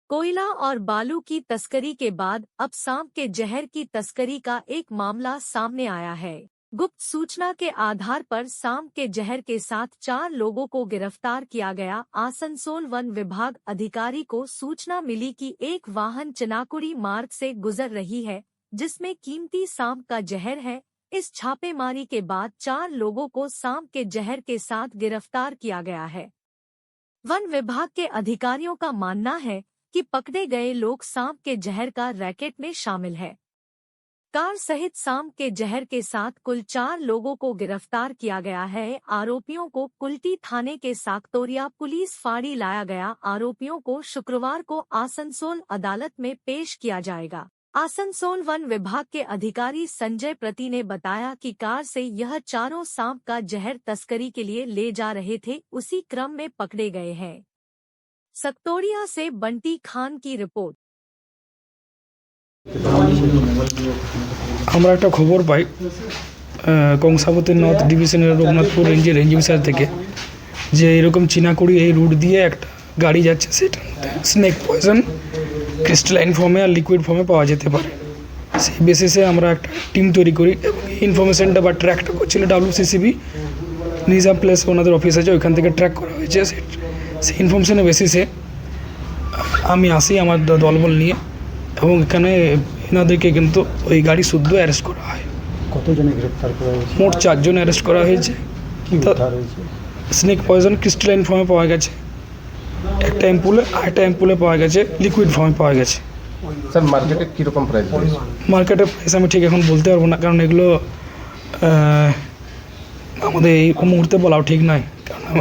कोयला और बालू की तस्करी के बाद अब सांप के जहर की तस्करी का एक मामला सामने आया है। गुप्त सूचना के आधार पर सांप के जहर के साथ 4 लोगों को गिरफ्तार किया गया। आसनसोल वन विभाग अधिकारी को सूचना मिली कि एक वाहन चनाकुड़ी मार्ग से गुजर रही है, जिसमें कीमती सांप का जहर है। इस छापेमारी के बाद 4 लोगों को सांप के जहर के साथ गिरफ्तार किया गया है। वन विभाग के अधिकारियों का मानना है कि पकड़े गए लोग सांप के जहर का रैकेट में शामिल है। कार सहित सांप के जहर के साथ कुल 4 लोगों को गिरफ्तार किया गया है। आरोपियों को कुल्टी थाने के साकतोरिया पुलिस फाड़ी लाया गया। आरोपियों को शुक्रवार को आसनसोल अदालत में पेश किया जाएगा। आसनसोल वन विभाग के अधिकारी संजय प्रति ने बताया कि कार से यह चारों सांप का जहर तस्करी के लिए ले जा रहे थे, उसी क्रम में पकड़े गए हैं। सकतोरिया से बंटी खान की रिपोर्ट। আমরা একটা খবর পাই কংসাবতী নর্থ ডিভিশনের রঘুনাথপুর রেঞ্জের রেঞ্জ অফিসার থেকে যে এরকম চিনাকুড়ি এই রুট দিয়ে একটা গাড়ি যাচ্ছে, সেটা স্নেক পয়জন ক্রিস্টালাইন ফর্মে আর লিকুইড ফর্মে পাওয়া যেতে পারে। সেই বেসিসে আমরা একটা টিম তৈরি করি এবং ইনফরমেশনটা বা ট্র্যাকটা করছিল WCCB নিজাম প্লেস, ওনাদের অফিস আছে, ওইখান থেকে ট্র্যাক করা হয়েছে। সেই ইনফরমেশনের বেসিসে আমি আসি আমার দলবল নিয়ে এবং এখানে এনাদেরকে কিন্তু ওই গাড়ি শুদ্ধ অ্যারেস্ট করা হয়। কতজনে গ্রেপ্তার করা হয়েছে? মোট 4 জন অ্যারেস্ট করা হয়েছে। স্নেক পয়জন ক্রিস্টালাইন ফর্মে পাওয়া গেছে, একটা অ্যাম্পুলে পাওয়া গেছে, লিকুইড ফর্মে পাওয়া গেছে। স্যার মার্কেটে কীরকম প্রাইস? মার্কেটের প্রাইস আমি ঠিক এখন বলতে পারবো না, কারণ এগুলো আমাদের এই মুহূর্তে বলাও ঠিক নয়।